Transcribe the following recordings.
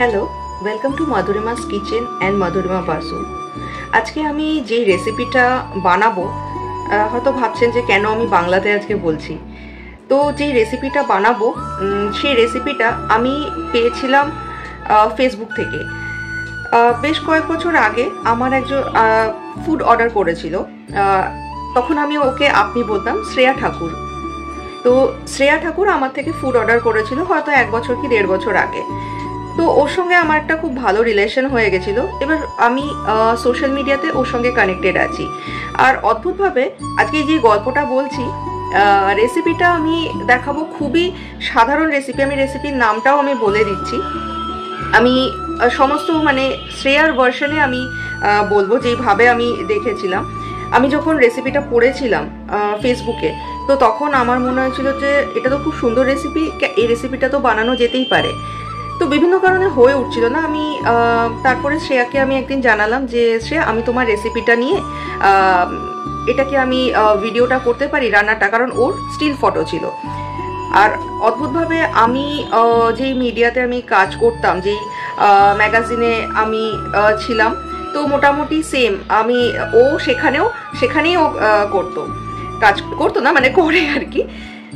Hello, welcome to Madhurima's kitchen and Madhurima Basu. আজকে আমি যে রেসিপিটা বানাবো, হয়তো ভাবছেন যে কেন আমি বাংলাতে আজকে বলছি। তো যেই রেসিপিটা বানাবো সেই রেসিপিটা আমি পেয়েছিলাম ফেসবুক থেকে। বেশ কয়েক বছর আগে আমার একজন ফুড অর্ডার করেছিল। তখন আমি ওকে আপনি বলতাম, শ্রেয়া ঠাকুর। তো শ্রেয়া ঠাকুর আমার থেকে ফুড অর্ডার করেছিল হয়তো 1 বছর কি 1.5 বছর আগে। তো ওর সঙ্গে আমার একটা খুব ভালো রিলেশন হয়ে গেছিলো। এবার আমি সোশ্যাল মিডিয়াতে ওর সঙ্গে কানেক্টেড আছি। আর অদ্ভুতভাবে আজকে যে গল্পটা বলছি, রেসিপিটা আমি দেখাবো খুবই সাধারণ রেসিপি। আমি রেসিপির নামটাও আমি বলে দিচ্ছি। আমি সমস্ত শ্রেয়ার ভার্সনে আমি বলবো যেইভাবে আমি দেখেছিলাম। আমি যখন রেসিপিটা পড়েছিলাম ফেসবুকে, তো তখন আমার মনে হয়েছিল যে এটা তো খুব সুন্দর রেসিপি, এই রেসিপিটা তো বানানো যেতেই পারে। তো বিভিন্ন কারণে হয়ে উঠছিল না। আমি তারপরে শ্রেয়াকে আমি একদিন জানালাম যে শ্রেয়া, আমি তোমার রেসিপিটা নিয়ে এটাকে আমি ভিডিওটা করতে পারি, রান্নাটা, কারণ ওর স্টিল ফটো ছিল। আর অদ্ভুতভাবে আমি যেই মিডিয়াতে আমি কাজ করতাম, যেই ম্যাগাজিনে আমি ছিলাম, তো মোটামুটি সেম ও সেখানেই ও কাজ করতো না, করে আর কি।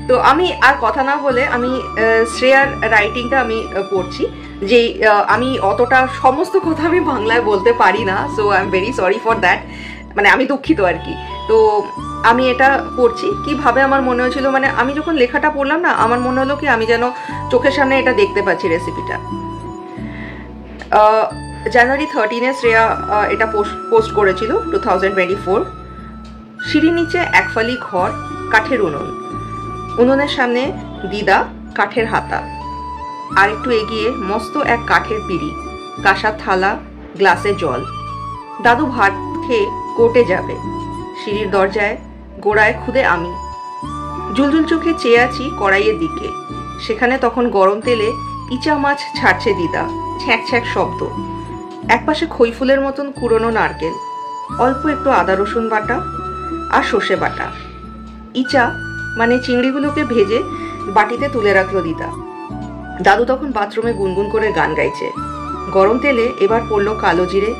তো আমি আর কথা না বলে আমি শ্রেয়ার রাইটিংটা আমি পড়ছি। যে আমি অতটা সমস্ত কথা আমি বাংলায় বলতে পারি না, so I am very sorry for that, আমি দুঃখিত আর কি। তো আমি এটা পড়ছি, কিভাবে আমার মনে হয়েছিল, আমি যখন লেখাটা পড়লাম না, আমার মনে হলো কি আমি যেন চোখের সামনে এটা দেখতে পাচ্ছি রেসিপিটা। জানুয়ারি 13 শ্রেয়া এটা পোস্ট করেছিল 2024। সিঁড়ির নিচে একফালি ঘর, কাঠের উনুনের সামনে দিদা, কাঠের হাতা। আর একটু এগিয়ে মস্ত এক কাঠের পিঁড়ি, কাঁসার থালা, গ্লাসে জল। দাদু ভাত খেয়ে কোর্টে যাবে। সিঁড়ির দরজায় গোড়ায় খুদে আমি জুলজুল চোখে চেয়ে আছি কড়াইয়ের দিকে। সেখানে তখন গরম তেলে ইচা মাছ ছাড়ছে দিদা, ছ্যাঁক ছ্যাঁক শব্দ। একপাশে খই ফুলের মতন কুড়োনো নারকেল, অল্প একটু আদা রসুন বাটা আর সর্ষে বাটা। ইচা চিংড়িগুলোকে ভেজে বাটিতে তুলে রাখলো দিদা। দাদু তখন বাথরুমে গুনগুন করে গান গাইছে। গরম তেলে এবার পড়লো কালো জিরে,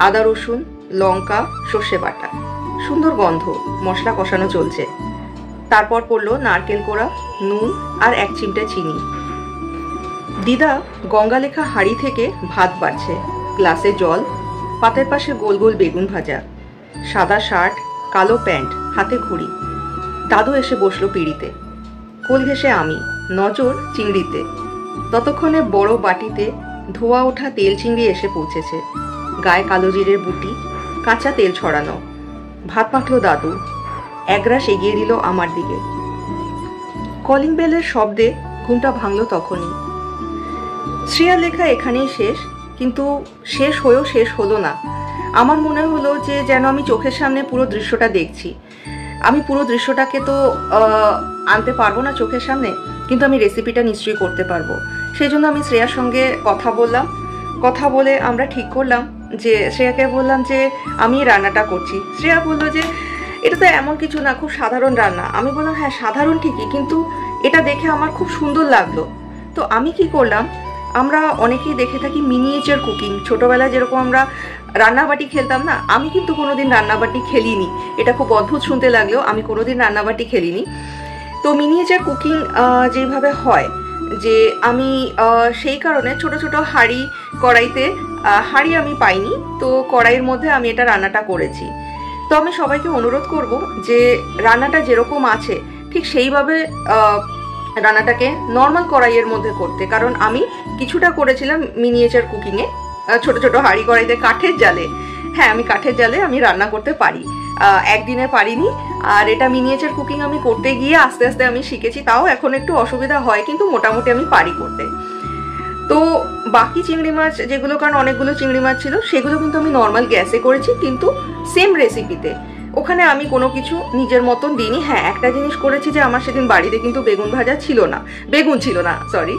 আদা রসুন, লঙ্কা, সর্ষে বাটা। সুন্দর গন্ধ, মশলা কষানো চলছে। তারপর পড়লো নারকেল কোড়া, নুন আর 1 চিমটে চিনি। দিদা গঙ্গা লেখা হাঁড়ি থেকে ভাত বাড়ছে, গ্লাসে জল, পাতের পাশে গোল গোল বেগুন ভাজা। সাদা শার্ট, কালো প্যান্ট, হাতে ঘড়ি। দাদু এসে বসলো পিঁড়িতে। কোল ঘেঁষে আমি, নজর চিংড়িতে। ততক্ষণে বড় বাটিতে ধোয়া ওঠা তেল চিংড়ি এসে পৌঁছেছে। গায়ে কালো জিরের বুটি, কাঁচা তেল ছড়ানো। ভাত মাখলো দাদু, একরাশ এগিয়ে দিল আমার দিকে। কলিং বেলের শব্দে ঘুমটা ভাঙল তখনই। শ্রেয়ার লেখা এখানেই শেষ, কিন্তু শেষ হয়েও শেষ হলো না। আমার মনে হলো যে যেন আমি চোখের সামনে পুরো দৃশ্যটা দেখছি। আমি পুরো দৃশ্যটাকে তো আনতে পারবো না চোখের সামনে, কিন্তু আমি রেসিপিটা নিশ্চয়ই করতে পারবো। সেই জন্য আমি শ্রেয়ার সঙ্গে কথা বললাম। কথা বলে আমরা ঠিক করলাম যে শ্রেয়াকে বললাম যে আমি রান্নাটা করছি। শ্রেয়া বললো যে এটা তো এমন কিছু না, খুব সাধারণ রান্না। আমি বললাম হ্যাঁ সাধারণ ঠিকই, কিন্তু এটা দেখে আমার খুব সুন্দর লাগলো। তো আমি কি করলাম, আমরা অনেকেই দেখে থাকি মিনিয়েচার কুকিং, ছোটবেলায় যেরকম আমরা রান্নাবাটি খেলতাম না, আমি কিন্তু কোনোদিন রান্নাবাটি খেলিনি। এটা খুব অদ্ভুত শুনতে লাগলেও আমি কোনোদিন রান্নাবাটি খেলিনি। তো মিনিয়েচার কুকিং যেভাবে হয়, যে আমি সেই কারণে ছোট ছোট হাঁড়ি, কড়াইতে, হাঁড়ি আমি পাইনি, তো কড়াইয়ের মধ্যে আমি এটা রান্নাটা করেছি। তো আমি সবাইকে অনুরোধ করব যে রান্নাটা যেরকম আছে ঠিক সেইভাবে রান্নাটাকে নর্মাল কড়াইয়ের মধ্যে করতে। কারণ আমি কিছুটা করেছিলাম মিনিয়েচার কুকিংয়ে, ছোট ছোট হাঁড়ি কড়াইতে, কাঠের জালে। হ্যাঁ, আমি কাঠের জালে আমি রান্না করতে পারি, একদিনে পারিনি। আর এটা মিনিয়েচার কুকিং আমি করতে গিয়ে আস্তে আস্তে আমি শিখেছি। তাও এখন একটু অসুবিধা হয়, কিন্তু মোটামুটি আমি পারি করতে। তো বাকি চিংড়ি মাছ যেগুলো, কারণ অনেকগুলো চিংড়ি মাছ ছিল, সেগুলো কিন্তু আমি নর্মাল গ্যাসে করেছি, কিন্তু সেম রেসিপিতে। ওখানে আমি কোনো কিছু নিজের মতন দিইনি। হ্যাঁ, একটা জিনিস করেছি যে আমার সেদিন বাড়িতে কিন্তু বেগুন ছিল না, সরি।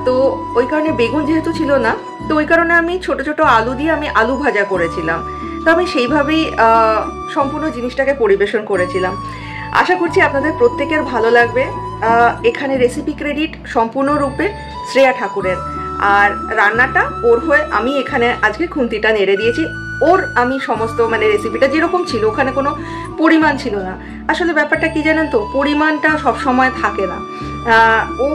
তো ওই কারণে বেগুন যেহেতু ছিল না, তো ওই কারণে আমি ছোট ছোট আলু দিয়ে আমি আলু ভাজা করেছিলাম। তো আমি সেইভাবেই সম্পূর্ণ জিনিসটাকে পরিবেশন করেছিলাম। আশা করছি আপনাদের প্রত্যেকের ভালো লাগবে। এখানে রেসিপি ক্রেডিট সম্পূর্ণরূপে শ্রেয়া ঠাকুরের। আর রান্নাটা ওর হয়ে আমি এখানে আজকে খুন্তিটা নেড়ে দিয়েছি। ওর আমি সমস্ত মানে রেসিপিটা যেরকম ছিল, ওখানে কোনো পরিমাণ ছিল না। আসলে ব্যাপারটা কি জানেন তো, পরিমাণটা সব সময় থাকে না। ও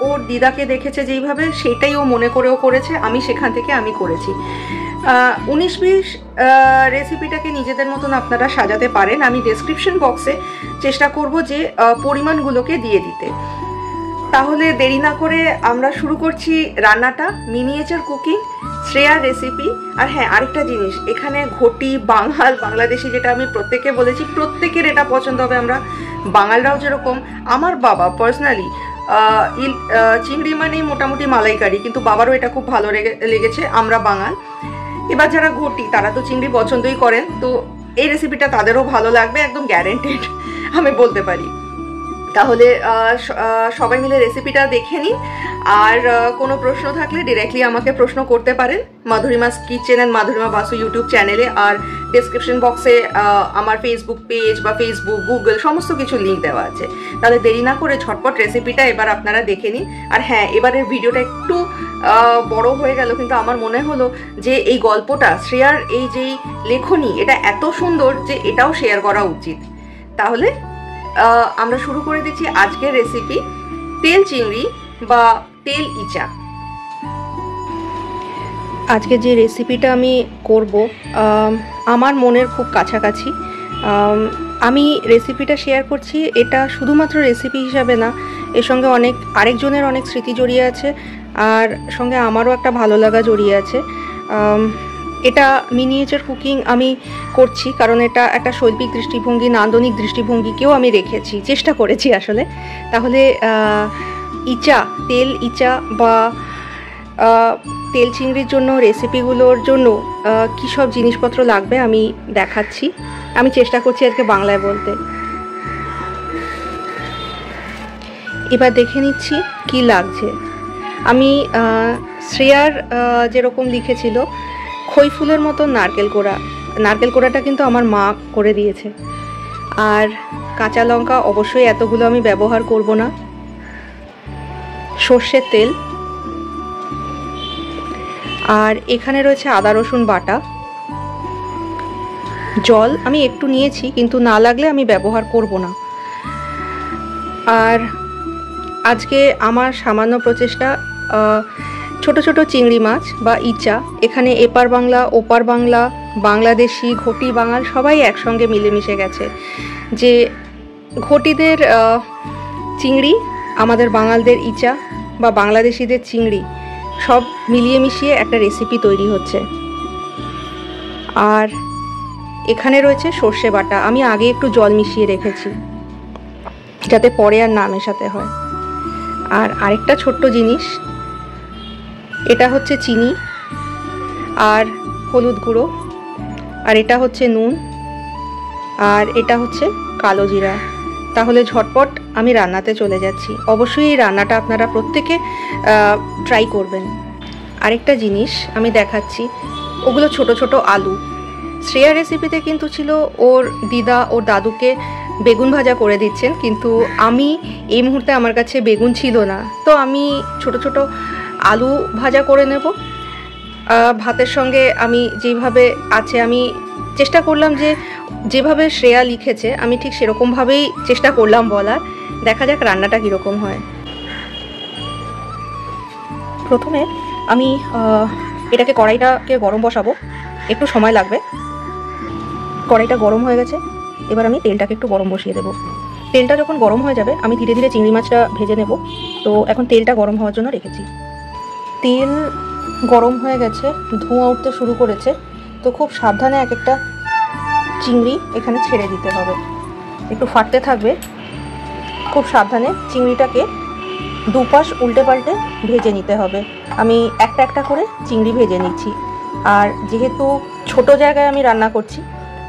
ওর দিদাকে দেখেছে যেইভাবে, সেইটাই ও মনে করেও করেছে, আমি সেখান থেকে আমি করেছি। 19-20 রেসিপিটাকে নিজেদের মতন আপনারা সাজাতে পারেন। আমি ডেসক্রিপশন বক্সে চেষ্টা করব যে পরিমাণগুলোকে দিয়ে দিতে। তাহলে দেরি না করে আমরা শুরু করছি রান্নাটা, মিনিয়েচার কুকিং শ্রেয়ার রেসিপি। আর হ্যাঁ, আরেকটা জিনিস, এখানে ঘটি বাংলাদেশি, যেটা আমি প্রত্যেককে বলেছি, প্রত্যেকের এটা পছন্দ হবে। আমরা বাঙালরাও যেরকম, আমার বাবা পার্সোনালি চিংড়ি মানেই মোটামুটি মালাইকারি, কিন্তু বাবারও এটা খুব ভালো লেগেছে। আমরা বাঙাল। এবার যারা ঘটি তারা তো চিংড়ি পছন্দই করেন, তো এই রেসিপিটা তাদেরও ভালো লাগবে, একদম গ্যারেন্টেড আমি বলতে পারি। তাহলে সবাই মিলে রেসিপিটা দেখে নিন। আর কোনো প্রশ্ন থাকলে ডিরেক্টলি আমাকে প্রশ্ন করতে পারেন মাধুরিমাস kitchen and Madhurima Basu YouTube চ্যানেলে। আর ডেসক্রিপশন বক্সে আমার ফেসবুক পেজ বা ফেসবুক, গুগল সমস্ত কিছু লিঙ্ক দেওয়া আছে। তাহলে দেরি না করে ঝটপট রেসিপিটা এবার আপনারা দেখে নিন। আর হ্যাঁ, এবারের ভিডিওটা একটু বড় হয়ে গেল, কিন্তু আমার মনে হলো যে এই গল্পটা, শ্রেয়ার এই যেই লেখনী, এটা এত সুন্দর যে এটাও শেয়ার করা উচিত। তাহলে আমরা শুরু করে দিচ্ছি আজকের রেসিপি, তেল চিংড়ি বা তেল ইচা। আজকে যে রেসিপিটা আমি করব আমার মনের খুব কাছাকাছি। আমি রেসিপিটা শেয়ার করছি, এটা শুধুমাত্র রেসিপি হিসাবে না, এর সঙ্গে আরেকজনের অনেক স্মৃতি জড়িয়ে আছে, আর সঙ্গে আমারও একটা ভালো লাগা জড়িয়ে আছে। এটা মিনিয়েচার কুকিং আমি করছি কারণ এটা একটা শৈল্পিক দৃষ্টিভঙ্গি, নান্দনিক দৃষ্টিভঙ্গিকেও আমি রেখেছি, চেষ্টা করেছি আসলে। তাহলে ইচা, তেল ইচা বা তেল চিংড়ির জন্য রেসিপিগুলোর জন্য কী সব জিনিসপত্র লাগবে আমি দেখাচ্ছি। আমি চেষ্টা করছি আজকে বাংলায় বলতে। এবার দেখে নিচ্ছি কি লাগছে। আমি শ্রেয়ার যেরকম লিখেছিল, খই ফুলের মতো নারকেল কোড়াটা কিন্তু আমার মা করে দিয়েছে। আর কাঁচা লঙ্কা অবশ্যই এতগুলো আমি ব্যবহার করব না। সর্ষের তেল, আর এখানে রয়েছে আদা রসুন বাটা। জল আমি একটু নিয়েছি, কিন্তু না লাগলে আমি ব্যবহার করব না। আর আজকে আমার সামান্য প্রচেষ্টা, ছোট ছোট চিংড়ি মাছ বা ইচা, এখানে এপার বাংলা ওপার বাংলা, বাংলাদেশি, ঘটি, বাঙাল সবাই একসঙ্গে মিলেমিশে গেছে। যে ঘটিদের চিংড়ি, আমাদের বাঙালদের ইচা বা বাংলাদেশিদের চিংড়ি, সব মিলিয়ে মিশিয়ে একটা রেসিপি তৈরি হচ্ছে। আর এখানে রয়েছে সর্ষে বাটা, আমি আগে একটু জল মিশিয়ে রেখেছি যাতে পরে আর না মেশাতে হয়। আর আরেকটা ছোট্ট জিনিস, এটা হচ্ছে চিনি আর হলুদ গুঁড়ো, আর এটা হচ্ছে নুন, আর এটা হচ্ছে কালো জিরা। তাহলে ঝটপট আমি রান্নাতে চলে যাচ্ছি। অবশ্যই এই রান্নাটা আপনারা প্রত্যেকে ট্রাই করবেন। আরেকটা জিনিস আমি দেখাচ্ছি, ওগুলো ছোট ছোট আলু। শ্রেয়া রেসিপিতে কিন্তু ছিল ওর দিদা ওর দাদুকে বেগুন ভাজা করে দিচ্ছেন, কিন্তু আমি এই মুহূর্তে আমার কাছে বেগুন ছিল না, তো আমি ছোট ছোট আলু ভাজা করে নেব। ভাতের সঙ্গে আমি যেভাবে আছে, আমি চেষ্টা করলাম যে যেভাবে শ্রেয়া লিখেছে আমি ঠিক সেরকমভাবেই চেষ্টা করলাম বলার। দেখা যাক রান্নাটা কীরকম হয়। প্রথমে আমি এটাকে কড়াইটাকে গরম বসাবো, একটু সময় লাগবে। কড়াইটা গরম হয়ে গেছে, এবার আমি তেলটাকে একটু গরম বসিয়ে দেবো। তেলটা যখন গরম হয়ে যাবে আমি ধীরে ধীরে চিংড়ি মাছটা ভেজে নেব। তো এখন তেলটা গরম হওয়ার জন্য রেখেছি। তেল গরম হয়ে গেছে, ধোঁয়া উঠতে শুরু করেছে, তো খুব সাবধানে এক একটা চিংড়ি এখানে ছেড়ে দিতে হবে, একটু ফাটতে থাকবে। খুব সাবধানে চিংড়িটাকে দুপাশ উল্টে পাল্টে ভেজে নিতে হবে। আমি একটা একটা করে চিংড়ি ভেজে নিচ্ছি। আর যেহেতু ছোট জায়গায় আমি রান্না করছি,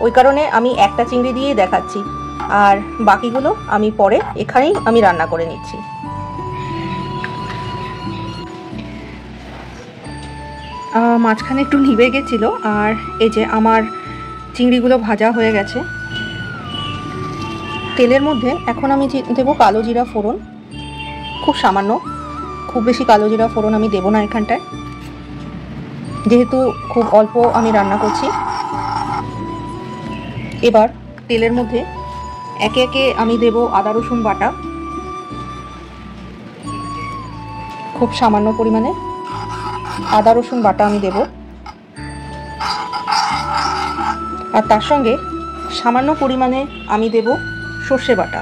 ওই কারণে আমি একটা চিংড়ি দিয়েই দেখাচ্ছি, আর বাকিগুলো আমি পরে এখানেই আমি রান্না করে নিচ্ছি। মাঝখানে একটু নিভে গেছিল, আর এই যে আমার চিংড়িগুলো ভাজা হয়ে গেছে। তেলের মধ্যে এখন আমি দেবো কালো জিরা ফোড়ন, খুব সামান্য, খুব বেশি কালো জিরা ফোড়ন আমি দেবো না এখানটায়। যেহেতু খুব অল্প আমি রান্না করছি, এবার তেলের মধ্যে একে একে আমি দেব আদা রসুন বাটা, খুব সামান্য পরিমাণে আদা রসুন বাটা আমি দেব, আর তার সঙ্গে সামান্য পরিমাণে আমি দেব সর্ষে বাটা।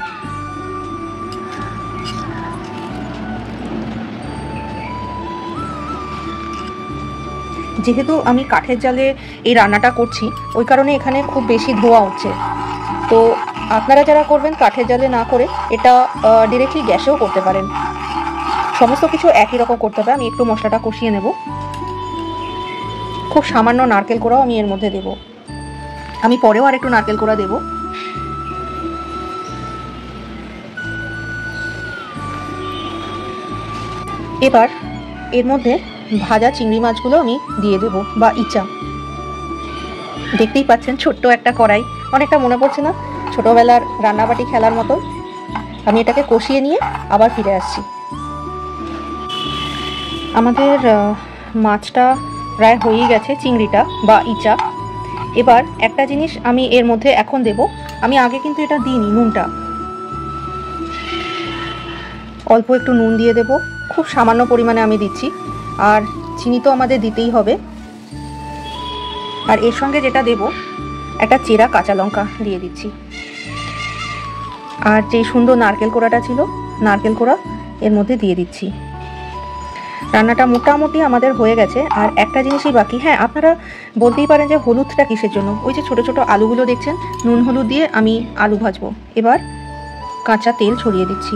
যেহেতু আমি কাঠের জালে এই রান্নাটা করছি, ওই কারণে এখানে খুব বেশি ধোঁয়া হচ্ছে। তো আপনারা যারা করবেন কাঠের জালে না করে এটা ডিরেক্টলি গ্যাসেও করতে পারেন। সমস্ত কিছু একই রকম করতে হবে। আমি একটু মশলাটা কষিয়ে নেব। খুব সামান্য নারকেল কোড়াও আমি এর মধ্যে দেব। আমি পরেও আর একটু নারকেল কোড়া দেব। এবার এর মধ্যে ভাজা চিংড়ি মাছগুলো আমি দিয়ে দেব, বা ইচা। দেখতেই পাচ্ছেন ছোট্ট একটা কড়াই, অনেকটা মনে পড়ছে না ছোটবেলার রান্নাবাটি খেলার মতো। আমি এটাকে কষিয়ে নিয়ে আবার ফিরে আসছি। আমাদের মাছটা প্রায় হয়েই গেছে, চিংড়িটা বা ইচা। এবার একটা জিনিস আমি এর মধ্যে এখন দেব, আমি আগে কিন্তু এটা দিইনি, নুনটা। অল্প একটু নুন দিয়ে দেব, খুব সামান্য পরিমাণে আমি দিচ্ছি। আর চিনি তো আমাদের দিতেই হবে। আর এর সঙ্গে যেটা দেব, একটা চেরা কাঁচা লঙ্কা দিয়ে দিচ্ছি। আর যেই সুন্দর নারকেল কোড়াটা ছিল, নারকেল কোড়া এর মধ্যে দিয়ে দিচ্ছি। রান্নাটা মোটামুটি আমাদের হয়ে গেছে। আর একটা জিনিসই বাকি। হ্যাঁ, আপনারা বলতেই পারেন যে হলুদটা কিসের জন্য। ওই যে ছোট ছোট আলুগুলো দেখছেন, নুন হলুদ দিয়ে আমি আলু ভাজবো। এবার কাঁচা তেল ছড়িয়ে দিচ্ছি।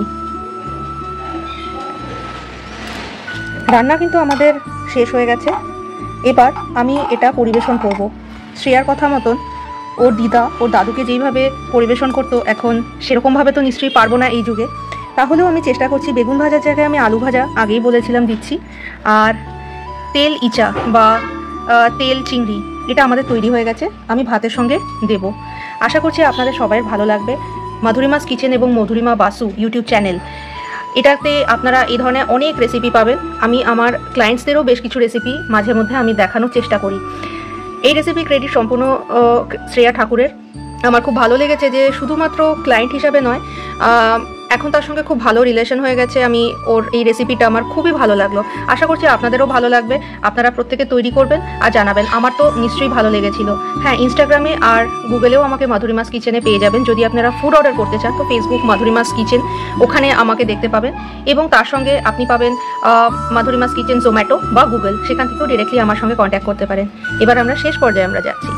রান্না কিন্তু আমাদের শেষ হয়ে গেছে। এবার আমি এটা পরিবেশন করব। শ্রেয়ার কথা মতন ওর দিদা ওর দাদুকে যেইভাবে পরিবেশন করতো, এখন সেরকমভাবে তো নিশ্চয়ই পারবো না এই যুগে। তাহলেও আমি চেষ্টা করছি। বেগুন ভাজার জায়গায় আমি আলু ভাজা আগেই বলেছিলাম দিচ্ছি। আর তেল ইচা বা তেল চিংড়ি, এটা আমাদের তৈরি হয়ে গেছে। আমি ভাতের সঙ্গে দেব। আশা করছি আপনাদের সবাই ভালো লাগবে। মাধুরিমাস কিচেন এবং মধুরিমা বাসু ইউটিউব চ্যানেল, এটাতে আপনারা এই ধরনের অনেক রেসিপি পাবেন। আমি আমার ক্লায়েন্টসদেরও বেশ কিছু রেসিপি মাঝে মধ্যে আমি দেখানোর চেষ্টা করি। এই রেসিপি ক্রেডিট সম্পূর্ণ শ্রেয়া ঠাকুরের। আমার খুব ভালো লেগেছে যে শুধুমাত্র ক্লায়েন্ট হিসাবে নয়, এখন তার সঙ্গে খুব ভালো রিলেশন হয়ে গেছে। আমি ওর এই রেসিপিটা আমার খুবই ভালো লাগলো। আশা করছি আপনাদেরও ভালো লাগবে। আপনারা প্রত্যেকে তৈরি করবেন আর জানাবেন। আমার তো নিশ্চয়ই ভালো লেগেছিল। হ্যাঁ, ইনস্টাগ্রামে আর গুগলেও আমাকে মাধুরিমাস কিচেনে পেয়ে যাবেন। যদি আপনারা ফুড অর্ডার করতে চান তো ফেসবুক মাধুরিমাস কিচেন, ওখানে আমাকে দেখতে পাবেন। এবং তার সঙ্গে আপনি পাবেন মাধুরিমাস কিচেন জোম্যাটো বা গুগল, সেখান থেকেও ডিরেক্টলি আমার সঙ্গে কন্ট্যাক্ট করতে পারেন। এবার আমরা শেষ পর্যায়ে আমরা যাচ্ছি।